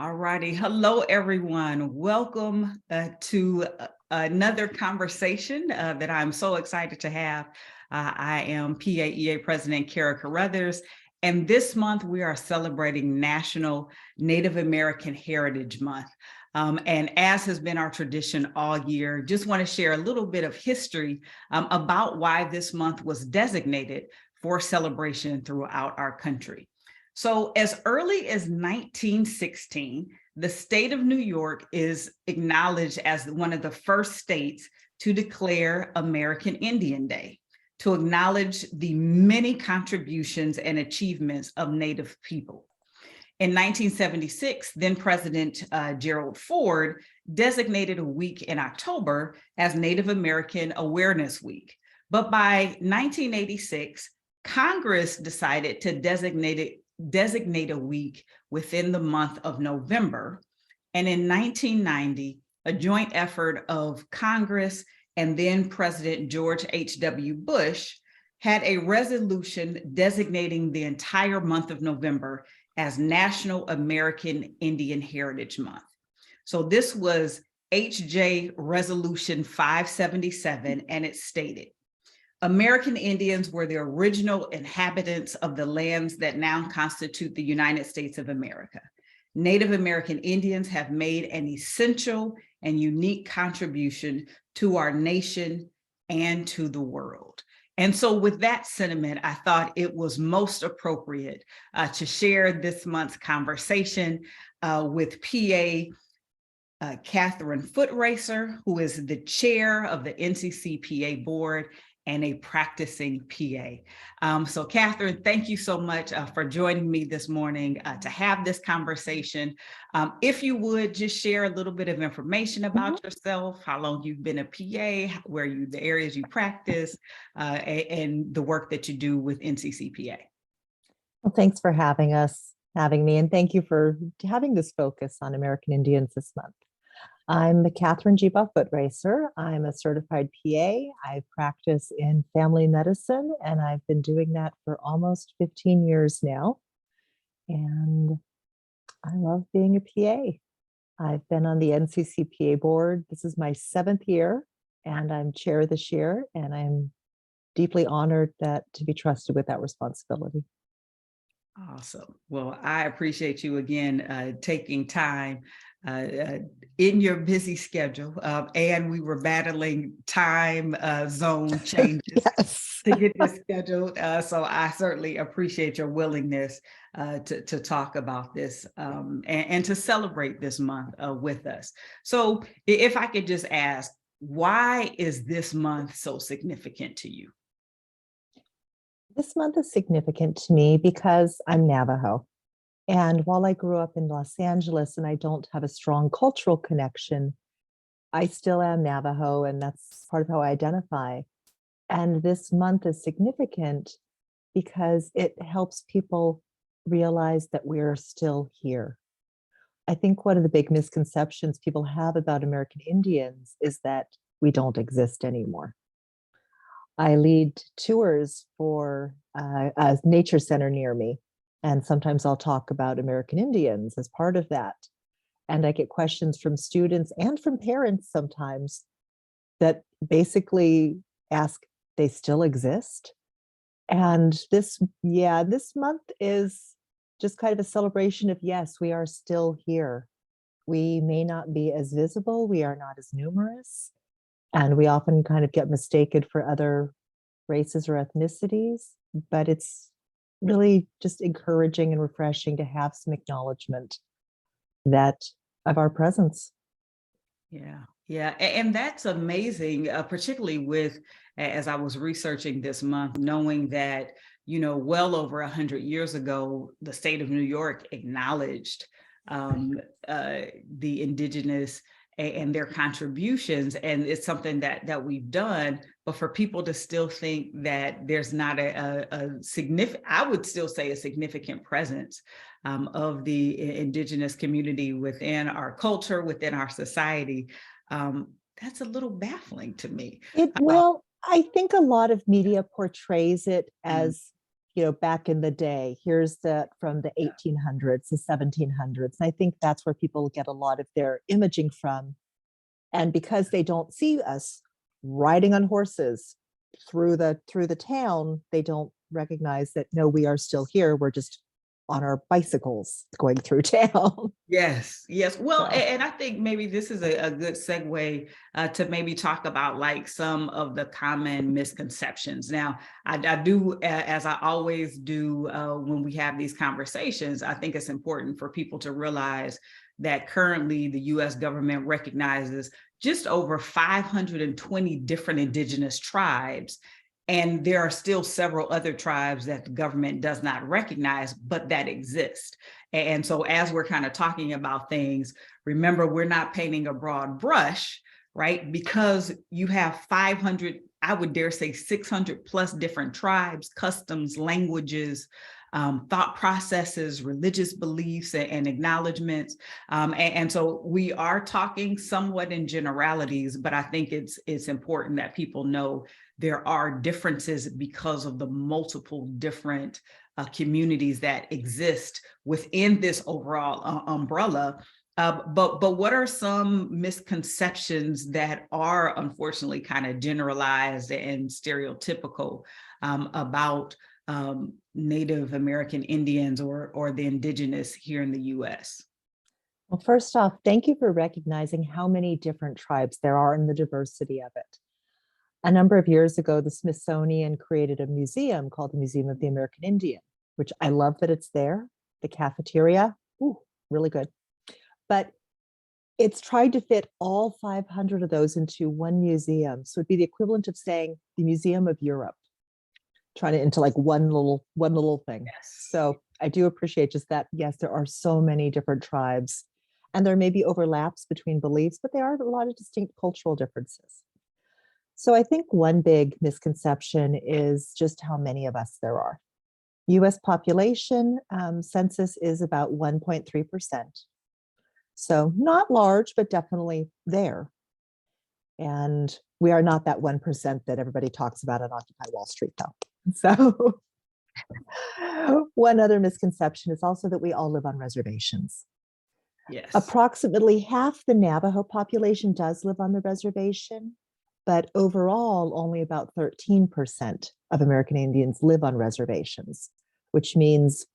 All righty. Hello, everyone. Welcome to another conversation that I'm so excited to have. I am PAEA President Kara Caruthers, and this month we are celebrating National Native American Heritage Month. And as has been our tradition all year, just want to share a little bit of history about why this month was designated for celebration throughout our country. So as early as 1916, the state of New York is acknowledged as one of the first states to declare American Indian Day, to acknowledge the many contributions and achievements of Native people. In 1976, then President Gerald Ford designated a week in October as Native American Awareness Week. But by 1986, Congress decided to designate a week within the month of November. And in 1990, a joint effort of Congress and then President George H.W. Bush had a resolution designating the entire month of November as National American Indian Heritage Month. So this was HJ Resolution 577, and it stated, American Indians were the original inhabitants of the lands that now constitute the United States of America. Native American Indians have made an essential and unique contribution to our nation and to the world. And so with that sentiment, I thought it was most appropriate to share this month's conversation with PA Katherine Footracer, who is the chair of the NCCPA Board and a practicing PA. So Katherine, thank you so much for joining me this morning to have this conversation. If you would just share a little bit of information about yourself, how long you've been a PA, the areas you practice, and the work that you do with NCCPA. Well, thanks for having me, and thank you for having this focus on American Indians this month. I'm Katherine Footracer. I'm a certified PA. I practice in family medicine, and I've been doing that for almost 15 years now. And I love being a PA. I've been on the NCCPA board. This is my 7th year, and I'm chair this year, and I'm deeply honored to be trusted with that responsibility. Awesome. Well, I appreciate you again taking time in your busy schedule, and we were battling time zone changes to get this scheduled. So I certainly appreciate your willingness to talk about this and to celebrate this month with us. So if I could just ask, why is this month so significant to you? This month is significant to me because I'm Navajo. And while I grew up in Los Angeles and I don't have a strong cultural connection, I still am Navajo, and that's part of how I identify. And this month is significant because it helps people realize that we're still here. I think one of the big misconceptions people have about American Indians is that we don't exist anymore. I lead tours for a nature center near me, and sometimes I'll talk about American Indians as part of that. And I get questions from students and from parents sometimes that basically ask, they still exist? And this month is just kind of a celebration of, yes, we are still here. We may not be as visible, we are not as numerous, and we often kind of get mistaken for other races or ethnicities, but it's really just encouraging and refreshing to have some acknowledgement of our presence. Yeah, and that's amazing, particularly with, as I was researching this month, knowing that, well over 100 years ago, the state of New York acknowledged the indigenous and their contributions, and it's something that we've done. But for people to still think that there's not a significant, I would still say a significant presence of the indigenous community within our culture, within our society, that's a little baffling to me. I think a lot of media portrays it as back in the day. Here's that from the 1800s, the 1700s. And I think that's where people get a lot of their imaging from. And because they don't see us riding on horses through the town, they don't recognize that, no, we are still here. We're just on our bicycles going through town. Yes, yes. Well, So. and I think maybe this is a good segue to maybe talk about like some of the common misconceptions. Now, I do, as I always do when we have these conversations, I think it's important for people to realize that currently the U.S. government recognizes just over 520 different indigenous tribes. And there are still several other tribes that the government does not recognize, but that exist. And so as we're kind of talking about things, remember, we're not painting a broad brush, right? Because you have 500, I would dare say 600 plus different tribes, customs, languages, thought processes, religious beliefs, and acknowledgements. And so we are talking somewhat in generalities, but I think it's important that people know there are differences because of the multiple different communities that exist within this overall umbrella. But what are some misconceptions that are unfortunately kind of generalized and stereotypical about Native American Indians or the indigenous here in the US? Well, first off, thank you for recognizing how many different tribes there are and the diversity of it. A number of years ago, the Smithsonian created a museum called the Museum of the American Indian, which I love that it's there. The cafeteria, ooh, really good. But it's tried to fit all 500 of those into one museum. So it'd be the equivalent of saying the Museum of Europe, trying it into like one little thing. Yes. So I do appreciate just that. Yes, there are so many different tribes, and there may be overlaps between beliefs, but there are a lot of distinct cultural differences. So I think one big misconception is just how many of us there are. US population census is about 1.3%. So not large, but definitely there. And we are not that 1% that everybody talks about on Occupy Wall Street, though. So one other misconception is also that we all live on reservations. Yes. Approximately half the Navajo population does live on the reservation, but overall, only about 13% of American Indians live on reservations, which means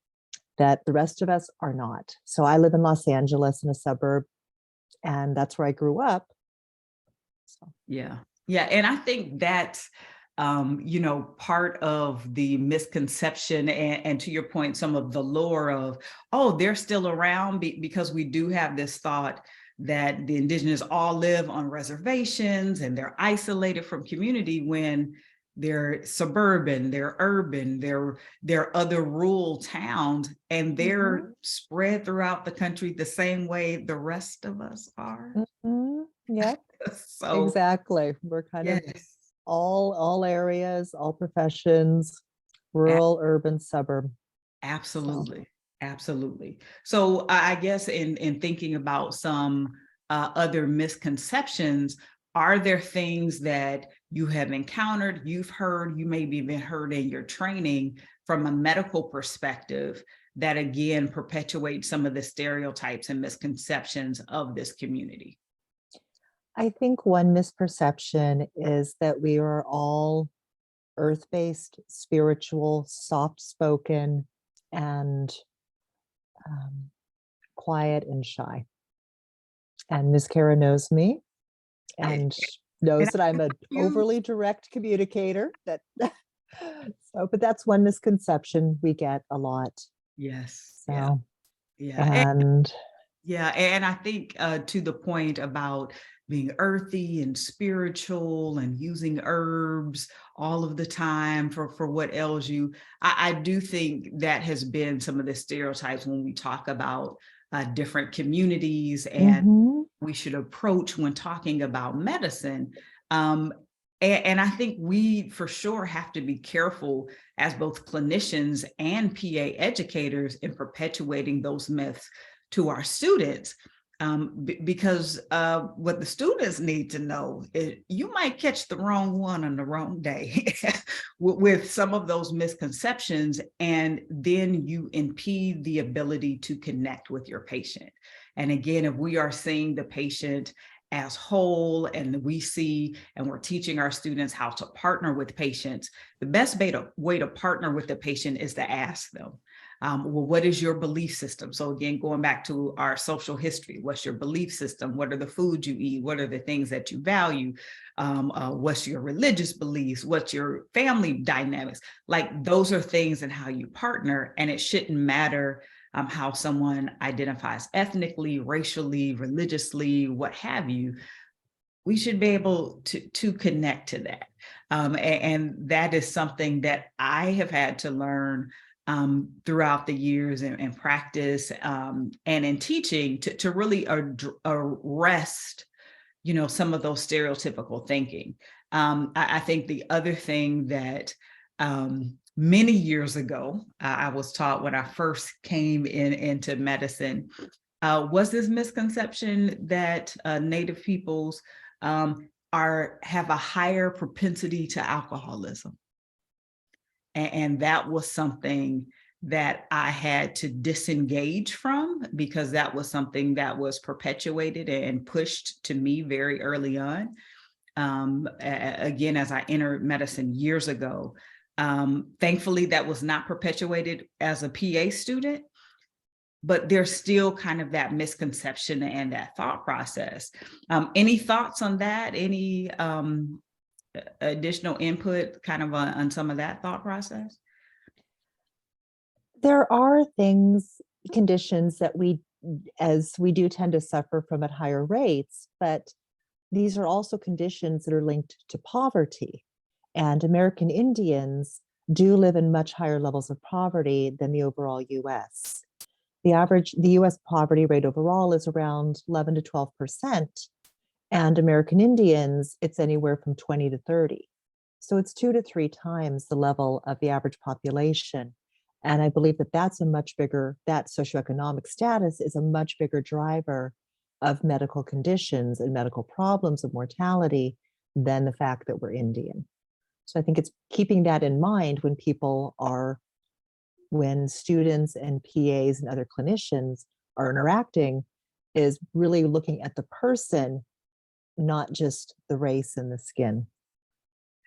that the rest of us are not. So I live in Los Angeles in a suburb, and that's where I grew up. So. Yeah. Yeah. And I think that's, part of the misconception and to your point, some of the lore of, oh, they're still around because we do have this thought that the indigenous all live on reservations and they're isolated from community when they're suburban, they're urban, they're other rural towns, and they're spread throughout the country the same way the rest of us are. Yep. So exactly. We're kind of yes. all areas, all professions, rural, urban, suburb. Absolutely. So. Absolutely. So I guess in thinking about some other misconceptions, are there things that you have encountered, you've heard, you maybe even heard in your training from a medical perspective that again perpetuate some of the stereotypes and misconceptions of this community? I think one misperception is that we are all earth-based, spiritual, soft-spoken, and quiet and shy. And Ms. Kara knows me and knows that I'm an overly direct communicator. But that's one misconception we get a lot. Yes. So, yeah. And I think to the point about being earthy and spiritual and using herbs all of the time for what ails you, I do think that has been some of the stereotypes when we talk about different communities and we should approach when talking about medicine. And I think we for sure have to be careful as both clinicians and PA educators in perpetuating those myths to our students. because what the students need to know is you might catch the wrong one on the wrong day with some of those misconceptions, and then you impede the ability to connect with your patient. And again, if we are seeing the patient as whole, and we see and we're teaching our students how to partner with patients, the best way to partner with the patient is to ask them, well, what is your belief system? So again, going back to our social history, what's your belief system? What are the foods you eat? What are the things that you value? What's your religious beliefs? What's your family dynamics? Like, those are things and how you partner, and it shouldn't matter how someone identifies ethnically, racially, religiously, what have you. We should be able to connect to that. And that is something that I have had to learn throughout the years in practice and in teaching to really arrest, some of those stereotypical thinking. I think the other thing that many years ago, I was taught when I first came into medicine, was this misconception that Native peoples have a higher propensity to alcoholism. And that was something that I had to disengage from, because that was something that was perpetuated and pushed to me very early on. Again, as I entered medicine years ago, thankfully that was not perpetuated as a PA student, but there's still kind of that misconception and that thought process. Any thoughts on that? Any additional input kind of on some of that thought process? There are conditions that we do tend to suffer from at higher rates, but these are also conditions that are linked to poverty. And American Indians do live in much higher levels of poverty than the overall US. The US poverty rate overall is around 11 to 12%. And American Indians, it's anywhere from 20 to 30. So it's 2 to 3 times the level of the average population. And I believe that that socioeconomic status is a much bigger driver of medical conditions and medical problems of mortality than the fact that we're Indian. So I think it's keeping that in mind when students and PAs and other clinicians are interacting, is really looking at the person, not just the race and the skin.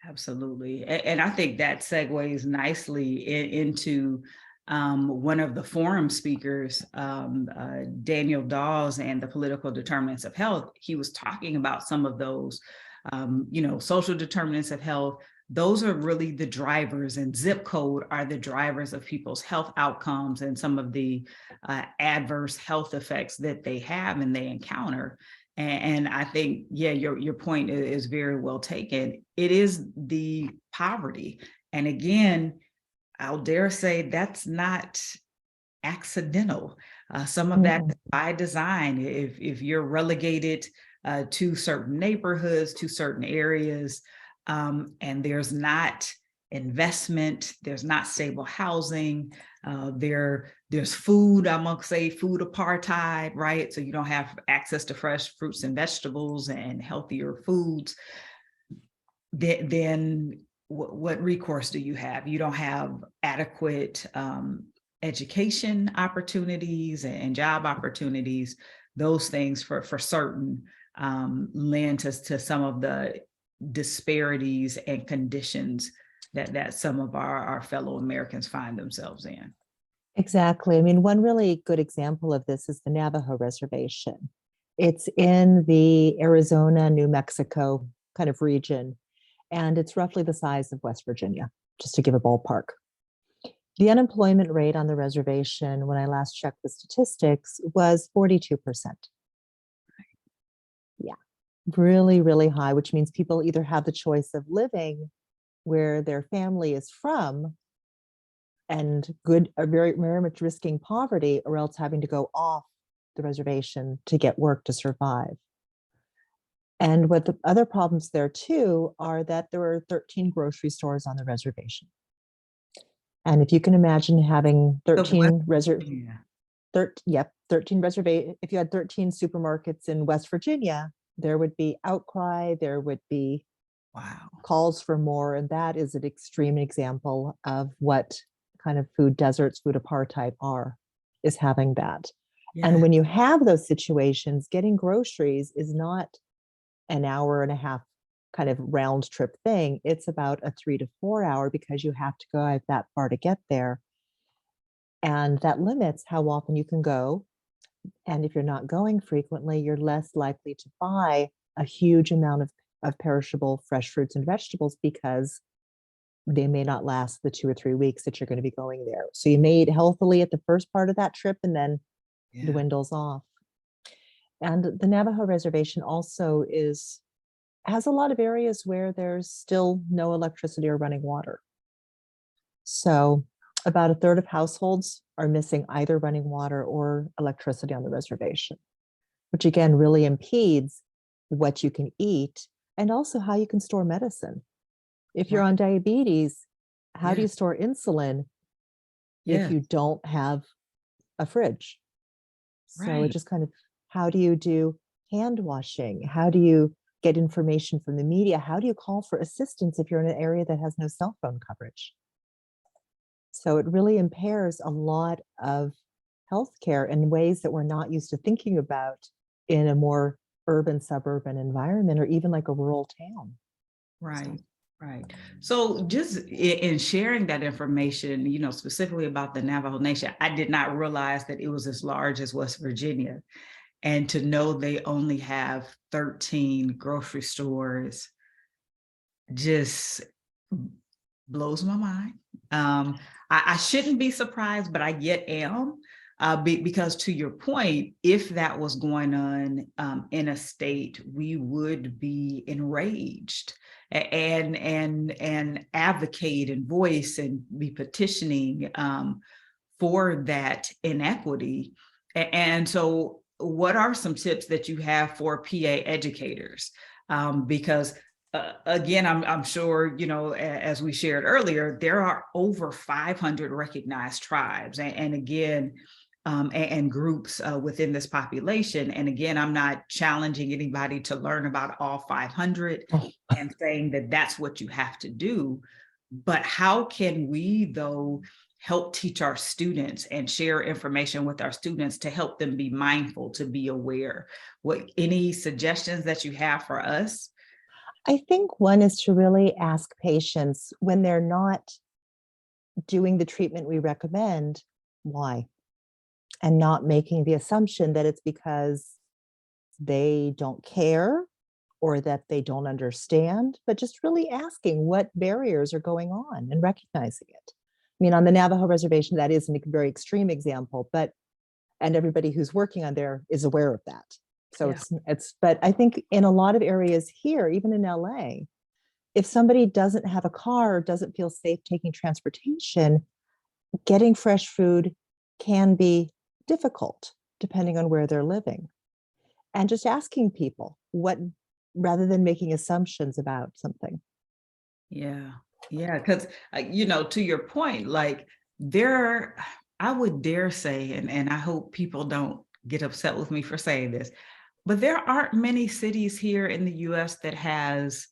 Absolutely. And I think that segues nicely into one of the forum speakers, Daniel Dawes, and the political determinants of health. He was talking about some of those, social determinants of health. Those are really the drivers, and zip code are the drivers of people's health outcomes and some of the adverse health effects that they have and they encounter. And I think, yeah, your point is very well taken. It is the poverty. And again, I'll dare say that's not accidental. Some of that is by design. If you're relegated to certain neighborhoods, to certain areas, and there's not investment, there's not stable housing, there's food, I'm gonna say food apartheid, right? So you don't have access to fresh fruits and vegetables and healthier foods. Then what recourse do you have? You don't have adequate education opportunities and job opportunities. Those things for certain lend to some of the disparities and conditions that some of our fellow Americans find themselves in. Exactly. I mean, one really good example of this is the Navajo Reservation. It's in the Arizona, New Mexico kind of region, and it's roughly the size of West Virginia, just to give a ballpark. The unemployment rate on the reservation, when I last checked the statistics, was 42%. Yeah, really, really high, which means people either have the choice of living where their family is from and very, very much risking poverty, or else having to go off the reservation to get work to survive. And what the other problems there too are that there are 13 grocery stores on the reservation. And if you can imagine having 13 13 reservation. If you had 13 supermarkets in West Virginia, there would be outcry, there would be Wow. calls for more. And that is an extreme example of what kind of food deserts, food apartheid are, is having that. And Yeah. when you have those situations, getting groceries is not an hour and a half kind of round trip thing. It's about a 3 to 4 hour because you have to go that far to get there. And that limits how often you can go. And if you're not going frequently, you're less likely to buy a huge amount of perishable fresh fruits and vegetables because they may not last the 2 or 3 weeks that you're going to be going there. So you may eat healthily at the first part of that trip and then Yeah. dwindles off. And the Navajo Reservation also has a lot of areas where there's still no electricity or running water. So about a third of households are missing either running water or electricity on the reservation, which again really impedes what you can eat and also how you can store medicine. If you're Right. on diabetes, how do Yeah. you store insulin if Yeah. you don't have a fridge? So it Right. just kind of, how do you do hand washing? How do you get information from the media? How do you call for assistance if you're in an area that has no cell phone coverage? So it really impairs a lot of healthcare in ways that we're not used to thinking about in a more urban, suburban environment, or even like a rural town. Right. Right. So just in sharing that information, specifically about the Navajo Nation, I did not realize that it was as large as West Virginia. And to know they only have 13 grocery stores just blows my mind. I shouldn't be surprised, but I yet am. Because to your point, if that was going on in a state, we would be enraged and advocate and voice and be petitioning for that inequity. And so, what are some tips that you have for PA educators? Because again, I'm sure, as we shared earlier, there are over 500 recognized tribes. And again, and groups within this population. And again, I'm not challenging anybody to learn about all 500 and saying that that's what you have to do. But how can we, though, help teach our students and share information with our students to help them be mindful, to be aware? Any suggestions that you have for us? I think one is to really ask patients when they're not doing the treatment we recommend, why? And not making the assumption that it's because they don't care or that they don't understand, but just really asking what barriers are going on and recognizing it. I mean, on the Navajo reservation, that is a very extreme example, and everybody who's working on there is aware of that. So Yeah. but I think in a lot of areas here, even in LA, if somebody doesn't have a car or doesn't feel safe taking transportation, getting fresh food can be difficult depending on where they're living. And just asking people rather than making assumptions about something. Yeah. Yeah. Because, to your point, like I would dare say, and I hope people don't get upset with me for saying this, but there aren't many cities here in the US that has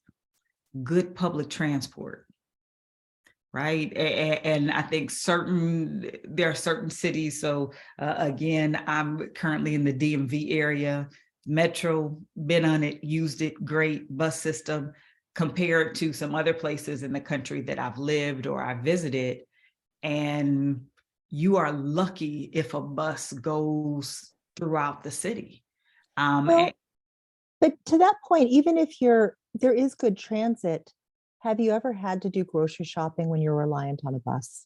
good public transport. Right. And I think there are certain cities. So again, I'm currently in the DMV area, Metro, been on it, used it, great bus system compared to some other places in the country that I've lived or I visited. And you are lucky if a bus goes throughout the city. Well, but to that point, even if there is good transit, have you ever had to do grocery shopping when you're reliant on a bus?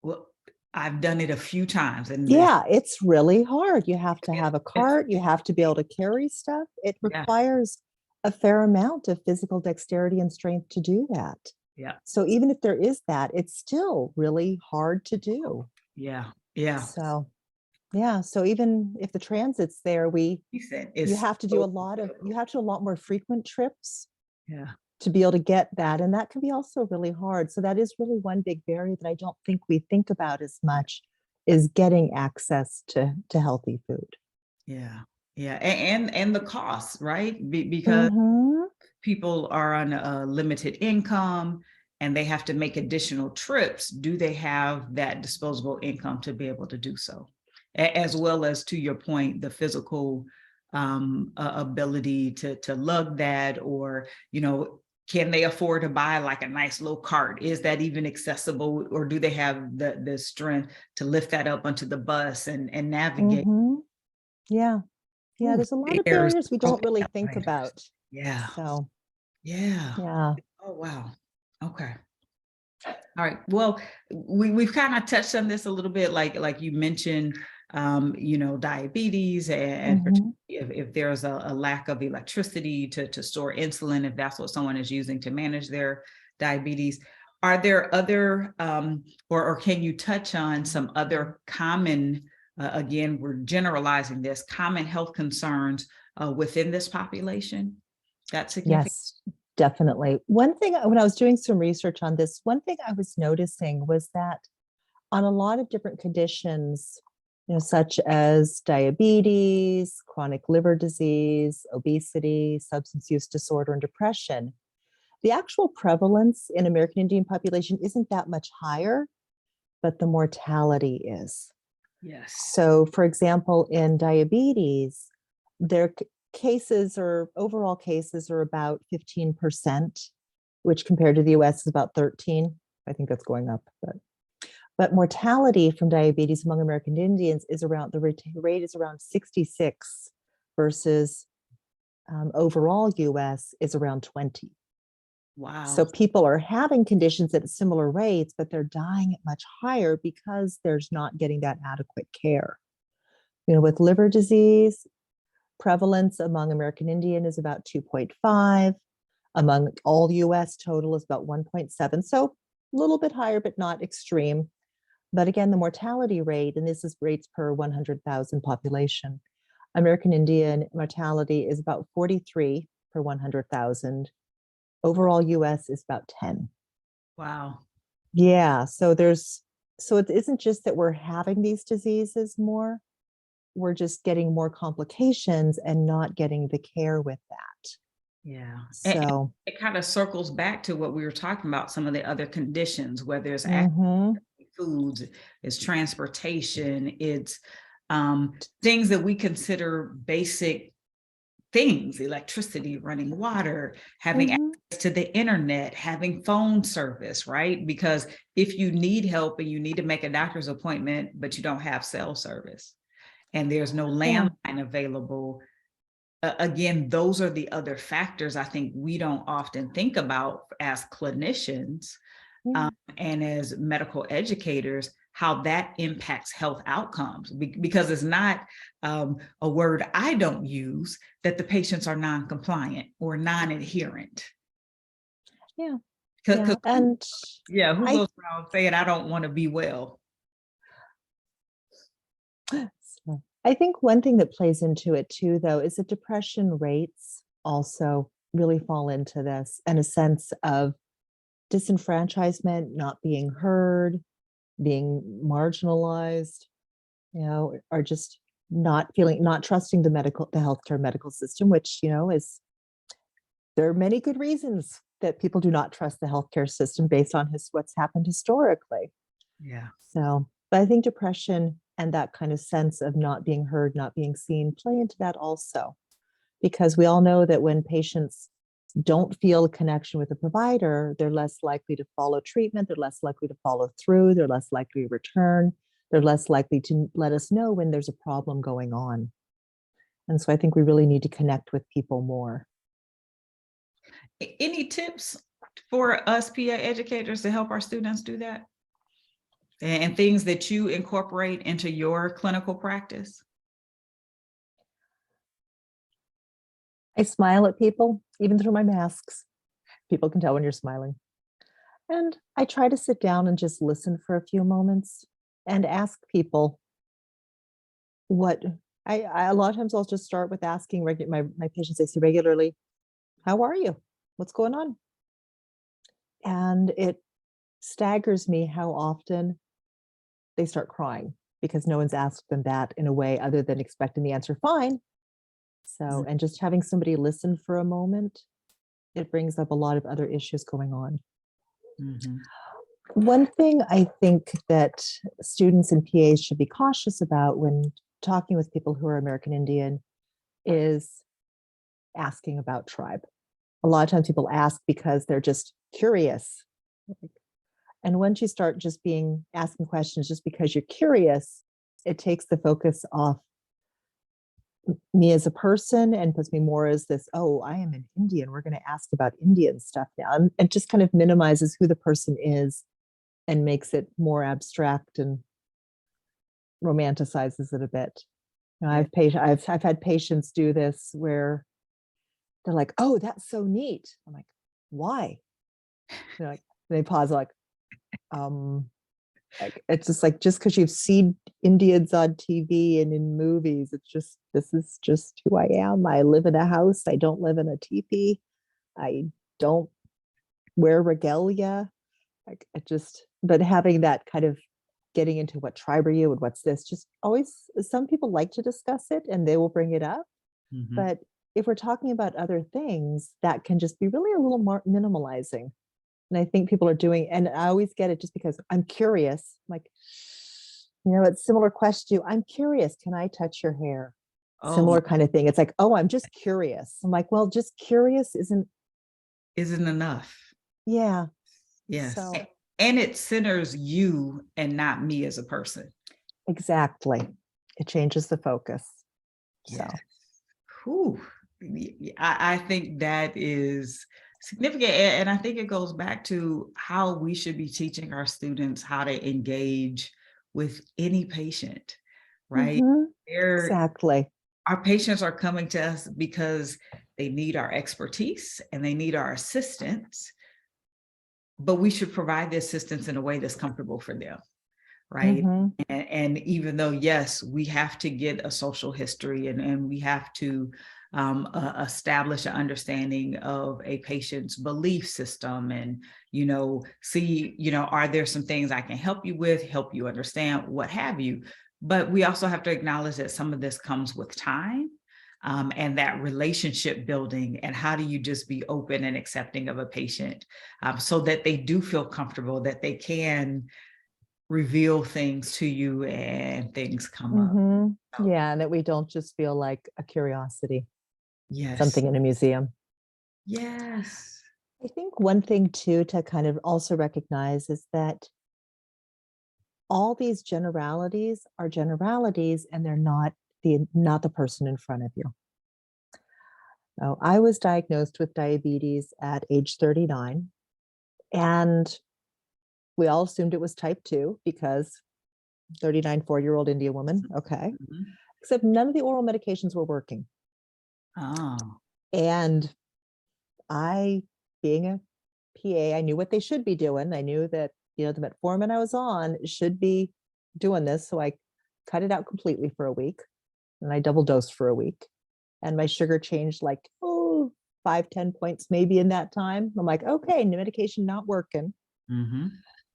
Well, I've done it a few times, and Yeah, it's really hard. You have to it's, have a it's cart, you have to be able to carry stuff. It yeah, requires a fair amount of physical dexterity and strength to do that. yeah, So even if there is that, it's still really hard to do. yeah, yeah. So, yeah, so even if the transit's there, You said you it's have to do so a lot of difficult. you have to do a lot more frequent trips Yeah. to be able to get that, and that can be also really hard. So that is really one big barrier that I don't think we think about as much is getting access to healthy food. Yeah. Yeah. And the costs, right? Because Mhm. people are on a limited income and they have to make additional trips. Do they have that disposable income to be able to do so? As well as, to your point, the physical ability to lug that, or, can they afford to buy like a nice little cart? Is that even accessible, or do they have the strength to lift that up onto the bus and navigate? Mhm. Yeah. Yeah, Ooh, there's a lot of stairs. barriers we don't really think about. Yeah. So, Yeah. yeah. Oh, wow. Okay. All right. Well, we've kind of touched on this a little bit, like you mentioned, diabetes, and Mhm. if there's a lack of electricity to store insulin, if that's what someone is using to manage their diabetes. Are there other, or can you touch on some other common, again, we're generalizing this, common health concerns within this population? That's significant. Yes, definitely. One thing, when I was doing some research on this, one thing I was noticing was that on a lot of different conditions, such as diabetes, chronic liver disease, obesity, substance use disorder, and depression, the actual prevalence in American Indian population isn't that much higher, but the mortality is. Yes. So, for example, in diabetes, their cases, or overall cases, are about 15%, which compared to the US is about 13. I think that's going up, but mortality from diabetes among American Indians is around, the rate is around 66 versus overall US is around 20. So Wow. people are having conditions at similar rates, but they're dying at much higher because there's not getting that adequate care. With liver disease, prevalence among American Indian is about 2.5. Among all US total is about 1.7. So a little bit higher, but not extreme. But again, the mortality rate, and this is rates per 100,000 population, American Indian mortality is about 43 per 100,000. Overall US is about 10. Wow. Yeah, so it isn't just that we're having these diseases more, we're just getting more complications and not getting the care with that. Yeah. And So, it kind of circles back to what we were talking about, some of the other conditions, whether it's mhm, foods, it's transportation, it's things that we consider basic things: electricity, running water, having mhm, access to the internet, having phone service, right? Because if you need help and you need to make a doctor's appointment, but you don't have cell service and there's no yeah, landline available, again, those are the other factors I think we don't often think about as clinicians, yeah, and as medical educators, how that impacts health outcomes. Because it's not a word I don't use, that the patients are non-compliant or non-adherent. yeah, Because yeah. And yeah, who I goes around saying I don't want to be well? so I think one thing that plays into it too, though, is that depression rates also really fall into this, and a sense of disenfranchisement, not being heard, being marginalized, are just not trusting the healthcare medical system, which, is, there are many good reasons that people do not trust the healthcare system based on what's happened historically. Yeah. So, but I think depression and that kind of sense of not being heard, not being seen play into that also, because we all know that when patients don't feel a connection with a provider, they're less likely to follow treatment, they're less likely to follow through, they're less likely to return, they're less likely to let us know when there's a problem going on. And so I think we really need to connect with people more. Any tips for us PA educators to help our students do that? And things that you incorporate into your clinical practice? I smile at people, even through my masks. People can tell when you're smiling. And I try to sit down and just listen for a few moments and ask people what I a lot of times I'll just start with asking my patients I see regularly, how are you? What's going on? And it staggers me how often they start crying. because no one's asked them that in a way other than expecting the answer fine. So, and just having somebody listen for a moment, it brings up a lot of other issues going on. Mhm. One thing I think that students and PAs should be cautious about when talking with people who are American Indian is asking about tribe. A lot of times people ask because they're just curious. And once you start just asking questions just because you're curious, it takes the focus off me as a person and puts me more as this, oh, I am an Indian. We're going to ask about Indian stuff now. And it just kind of minimizes who the person is and makes it more abstract and romanticizes it a bit. You know, I've had patients do this where they're like, oh, that's so neat. I'm like, why? They're like, they pause like it's just like, just because you've seen Indians on TV and in movies, it's just, this is just who I am. I live in a house. I don't live in a teepee. I don't wear regalia. Like it just, but having that kind of getting into what tribe are you and what's this, just always, some people like to discuss it and they will bring it up. Mhm. But if we're talking about other things, that can just be really a little more minimalizing. And I think people are doing, and I always get it just because I'm curious. I'm like, you know, it's similar question. I'm curious. Can I touch your hair? Oh, Similar kind of thing. It's like, oh, I'm just curious. I'm like, well, just curious isn't enough. Yeah. Yes. So And it centers you and not me as a person. exactly. It changes the focus. Yes. So Whew. I think that is significant. And I think it goes back to how we should be teaching our students how to engage with any patient, right? exactly. Our patients are coming to us because they need our expertise and they need our assistance, but we should provide the assistance in a way that's comfortable for them. Right. And even though, yes, we have to get a social history and we have to establish an understanding of a patient's belief system and, you know, see, you know, are there some things I can help you with, help you understand, what have you. But we also have to acknowledge that some of this comes with time. And that relationship building, and how do you just be open and accepting of a patient so that they do feel comfortable, that they can reveal things to you and things come up. Yeah, and that we don't just feel like a curiosity, Yes. something in a museum. Yes. I think one thing too to kind of also recognize is that all these generalities are generalities and they're not the person in front of you. Now, I was diagnosed with diabetes at age 39, and we all assumed it was type 2 because 39, 4-year-old Indian woman. Okay. Except none of the oral medications were working. Oh. And I, being a PA, I knew what they should be doing. I knew that, you know, the metformin I was on should be doing this. So I cut it out completely for a week and I double dosed for a week. And my sugar changed like, 5-10 points maybe in that time. I'm like, okay, new medication not working.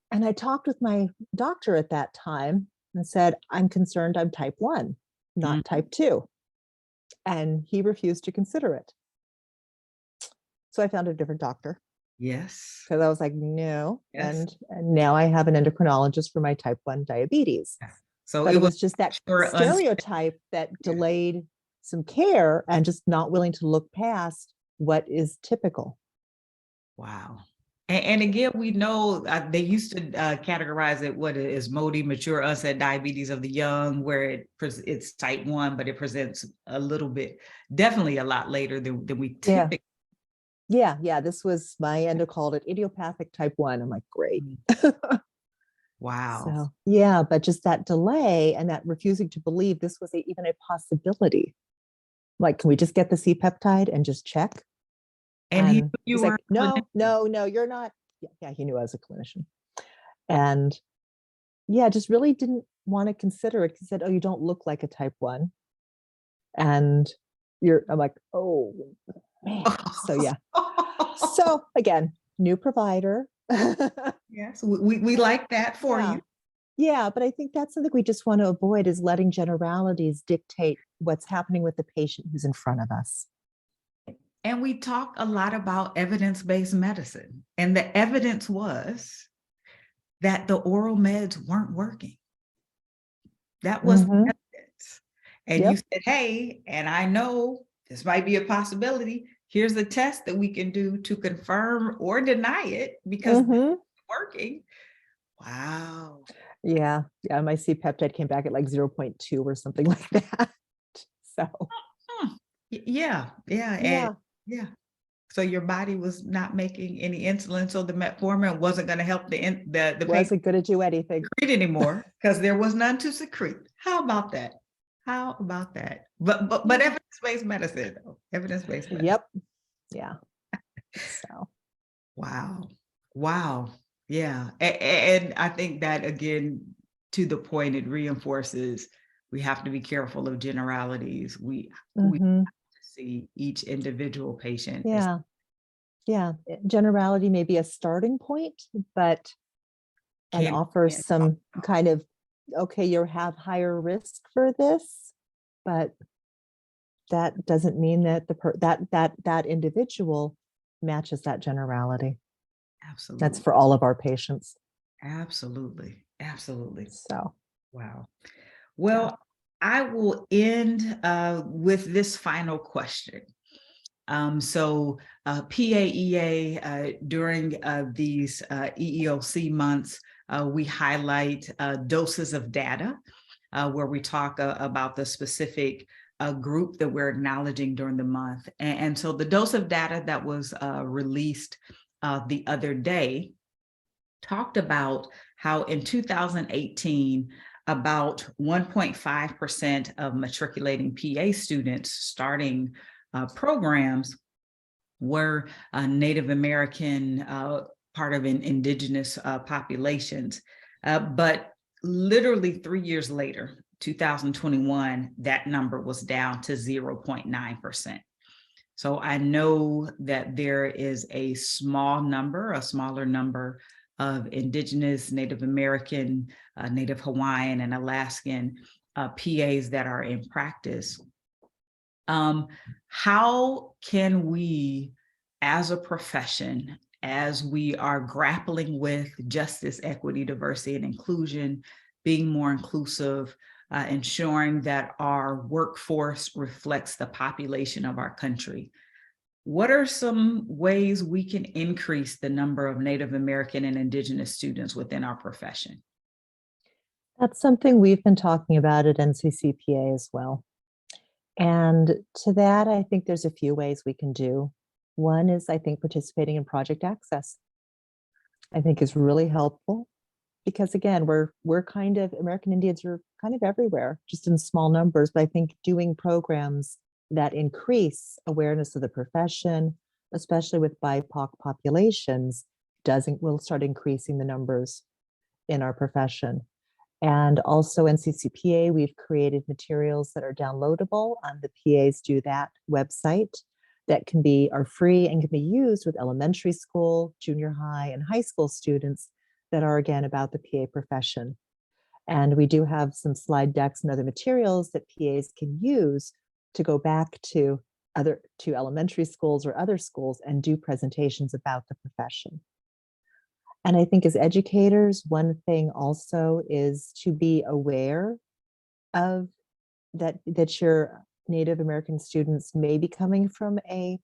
And I talked with my doctor at that time and said, I'm concerned I'm type 1, not type 2. And he refused to consider it. So I found a different doctor. Yes. Because I was like, no. Yes. And now I have an endocrinologist for my type 1 diabetes. So but it was just that stereotype that delayed some care and just not willing to look past what is typical. Wow. And again, we know they used to categorize it, what is MODY, mature onset diabetes of the young, where it's type 1, but it presents a little bit, definitely a lot later than we typically. Yeah. This was, my endo called it idiopathic type 1. I'm like, great. Wow. So yeah, but just that delay and that refusing to believe this was even a possibility. Like, can we just get the C-peptide and just check? And he's like, no, you're not. Yeah, he knew I was a clinician. And yeah, just really didn't want to consider it. He said, oh, you don't look like a type 1. And I'm like, oh, man. So yeah. So again, new provider. Yes, we like that for you. Yeah, but I think that's something we just want to avoid, is letting generalities dictate what's happening with the patient who's in front of us. And we talk a lot about evidence-based medicine, and the evidence was that the oral meds weren't working. That was the Mhm. evidence. And you Yep. said, hey, and I know this might be a possibility. Here's a test that we can do to confirm or deny it because it's Mhm. working. Wow. Yeah. Yeah. My C-peptide came back at like 0.2 or something like that. So, Hmm. Yeah, yeah, and yeah, yeah. So your body was not making any insulin, so the metformin wasn't going to help the patient wasn't going to do anything. secrete anymore because there was none to secrete. How about that? How about that? But Yeah. evidence-based medicine, though. Evidence-based medicine. Yep. Yeah. So, Wow. Wow. Yeah. And I think that again, to the point, it reinforces we have to be careful of generalities. We mhm. see each individual patient as Yeah. Yeah. Generality may be a starting point, but and can offers some kind of, okay, you have higher risk for this, but that doesn't mean that that individual matches that generality. That's absolutely, for all of our patients. absolutely, absolutely. So, Wow. yeah. Well, I will end with this final question. PAEA, during these EEOC months, we highlight doses of data where we talk about the specific group that we're acknowledging during the month. And so the dose of data that was released the other day talked about how in 2018, about 1.5% of matriculating PA students starting programs were Native American, part of indigenous populations. But literally 3 years later, 2021, that number was down to 0.9%. So I know that there is a smaller number of indigenous, Native American, Native Hawaiian, and Alaskan PAs that are in practice. How can we, as a profession, as we are grappling with justice, equity, diversity, and inclusion, being more inclusive, ensuring that our workforce reflects the population of our country, what are some ways we can increase the number of Native American and Indigenous students within our profession? That's something we've been talking about at NCCPA as well. And to that, I think there's a few ways we can do. One is, I think, participating in project access, I think, is really helpful because, again, we're kind of, American Indians are kind of everywhere, just in small numbers. But I think doing programs that increase awareness of the profession, especially with BIPOC populations, will start increasing the numbers in our profession. And also NCCPA, we've created materials that are downloadable on the PAs Do That website that are free and can be used with elementary school, junior high, and high school students that are, again, about the PA profession. And we do have some slide decks and other materials that PAs can use to go back to elementary schools or other schools and do presentations about the profession. And I think as educators, one thing also is to be aware of that your Native American students may be coming from a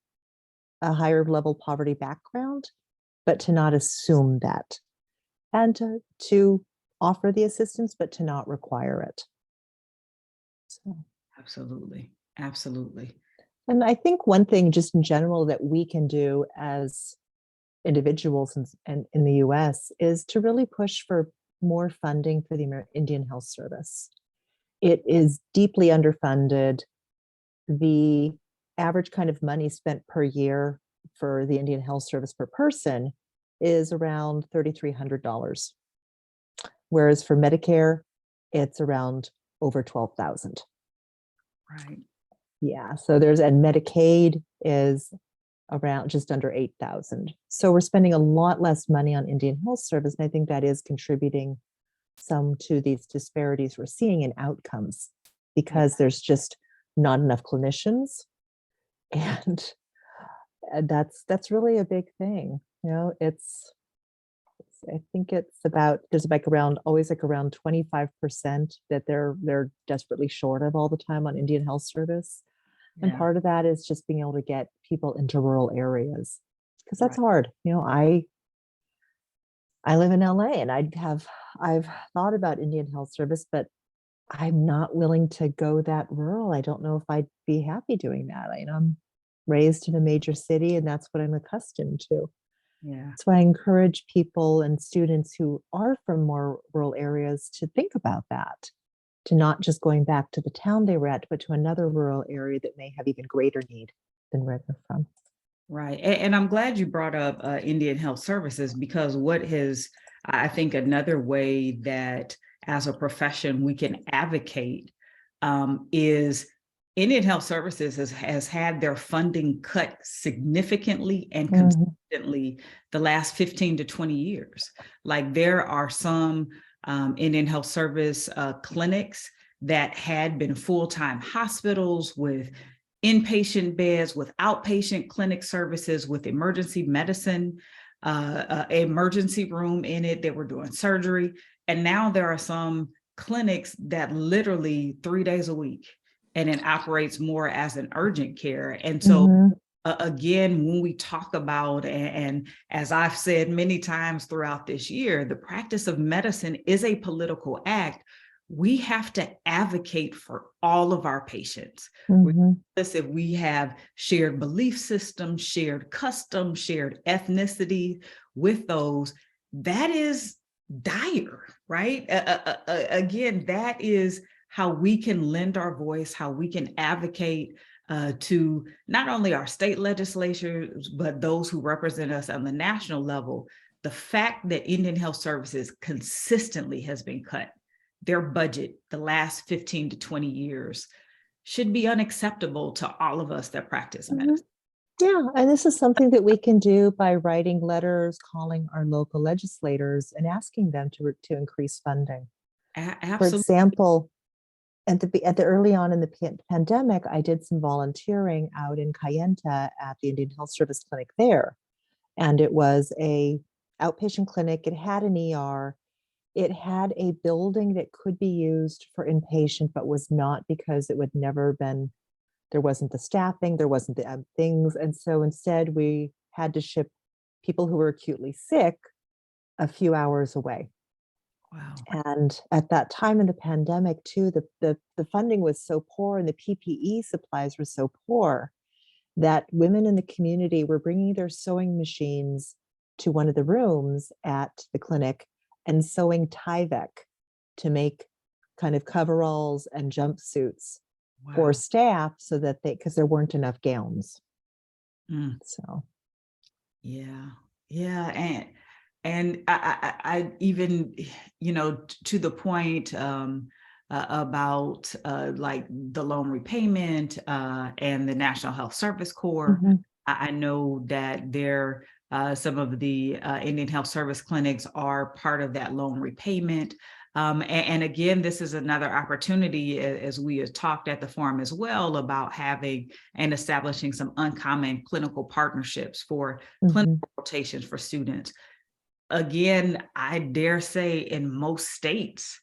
higher level poverty background, but to not assume that, and to offer the assistance, but to not require it. So, Absolutely, absolutely. and I think one thing just in general that we can do as individuals and in the US is to really push for more funding for the Indian Health Service. It is deeply underfunded. The average kind of money spent per year for the Indian Health Service per person is around $3,300. Whereas for Medicare, it's around over 12,000. Right. Yeah. So and Medicaid is around just under 8,000. So we're spending a lot less money on Indian Health Service. And I think that is contributing some to these disparities we're seeing in outcomes, because there's just not enough clinicians, and that's really a big thing. I think there's always around 25% that they're desperately short of all the time on Indian Health Service. And Yeah. part of that is just being able to get people into rural areas, because that's Right. hard. I live in LA, and I've thought about Indian Health Service, but I'm not willing to go that rural. I don't know if I'd be happy doing that. I'm raised in a major city, and that's what I'm accustomed to. Yeah. So I encourage people and students who are from more rural areas to think about that, to not just going back to the town they were at, but to another rural area that may have even greater need than where they're from. Right. And I'm glad you brought up Indian Health Services, because I think another way that as a profession we can advocate is Indian Health Services has had their funding cut significantly and consistently the last 15 to 20 years. Like, there are some Indian Health Service clinics that had been full-time hospitals with inpatient beds, with outpatient clinic services, with emergency medicine, emergency room in it. They were doing surgery. And now there are some clinics that literally 3 days a week, and it operates more as an urgent care. And so again, when we talk about, and as I've said many times throughout this year, the practice of medicine is a political act. We have to advocate for all of our patients. Regardless if we have shared belief systems, shared customs, shared ethnicity with those, that is dire, right? Again, that is how we can lend our voice, how we can advocate to not only our state legislatures, but those who represent us on the national level. The fact that Indian Health Services consistently has been cut, their budget the last 15 to 20 years, should be unacceptable to all of us that practice medicine. Yeah, and this is something that we can do by writing letters, calling our local legislators and asking them to increase funding. Absolutely. For example, at the early on in the pandemic, I did some volunteering out in Kayenta at the Indian Health Service clinic there. And it was a outpatient clinic. It had an ER. It had a building that could be used for inpatient, but was not, because it would never been, there wasn't the staffing, there wasn't the things. And so instead we had to ship people who were acutely sick a few hours away. Wow. And at that time in the pandemic too, the funding was so poor and the PPE supplies were so poor that women in the community were bringing their sewing machines to one of the rooms at the clinic and sewing Tyvek to make kind of coveralls and jumpsuits for staff, so that because there weren't enough gowns. So, yeah. And I even, to the point about like the loan repayment and the National Health Service Corps. I know that some of the Indian Health Service clinics are part of that loan repayment. And again, this is another opportunity, as we have talked at the forum as well, about having and establishing some uncommon clinical partnerships for clinical rotations for students. Again, I dare say in most states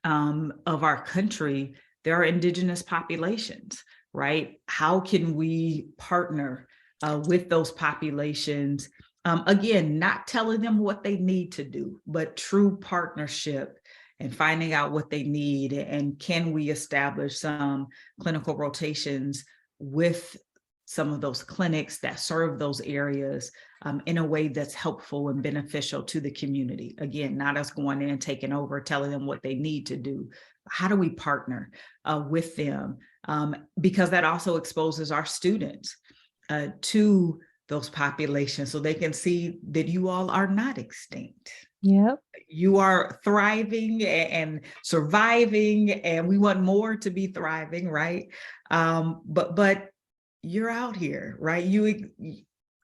of our country, there are indigenous populations, right? How can we partner with those populations? Again, not telling them what they need to do, but true partnership and finding out what they need. And can we establish some clinical rotations with some of those clinics that serve those areas in a way that's helpful and beneficial to the community? Again, not us going in and taking over, telling them what they need to do. How do we partner with them? Because that also exposes our students to those populations, so they can see that you all are not extinct. Yep. You are thriving and surviving, and we want more to be thriving, right? But you're out here, right?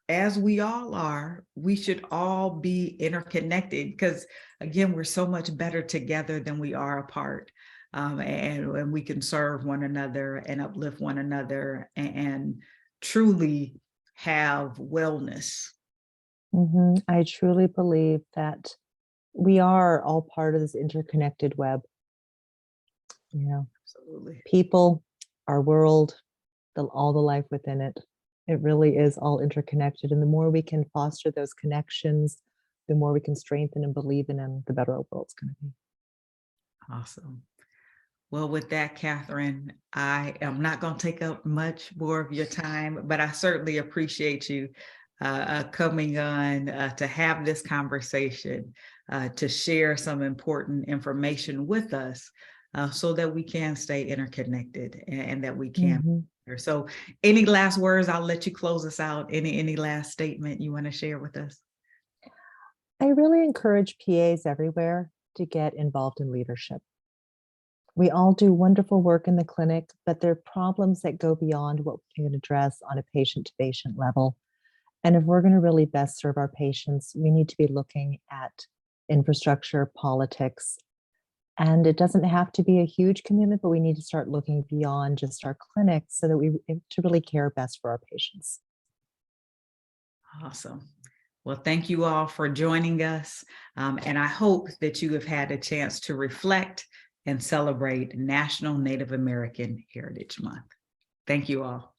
As we all are, we should all be interconnected, because again, we're so much better together than we are apart. And we can serve one another and uplift one another and truly have wellness. I truly believe that we are all part of this interconnected web. You know, Absolutely. people, our world, all the life within it. It really is all interconnected. And the more we can foster those connections, the more we can strengthen and believe in them, the better our world's going to be. Awesome. Well, with that, Katherine, I am not going to take up much more of your time, but I certainly appreciate you coming on to have this conversation, to share some important information with us so that we can stay interconnected and that we can. So any last words? I'll let you close us out. Any last statement you want to share with us? I really encourage PAs everywhere to get involved in leadership. We all do wonderful work in the clinic, but there are problems that go beyond what we can address on a patient-to-patient level. And if we're going to really best serve our patients, we need to be looking at infrastructure, politics, and it doesn't have to be a huge commitment, but we need to start looking beyond just our clinics so that we to really care best for our patients. Awesome. Well, thank you all for joining us. And I hope that you have had a chance to reflect and celebrate National Native American Heritage Month. Thank you all.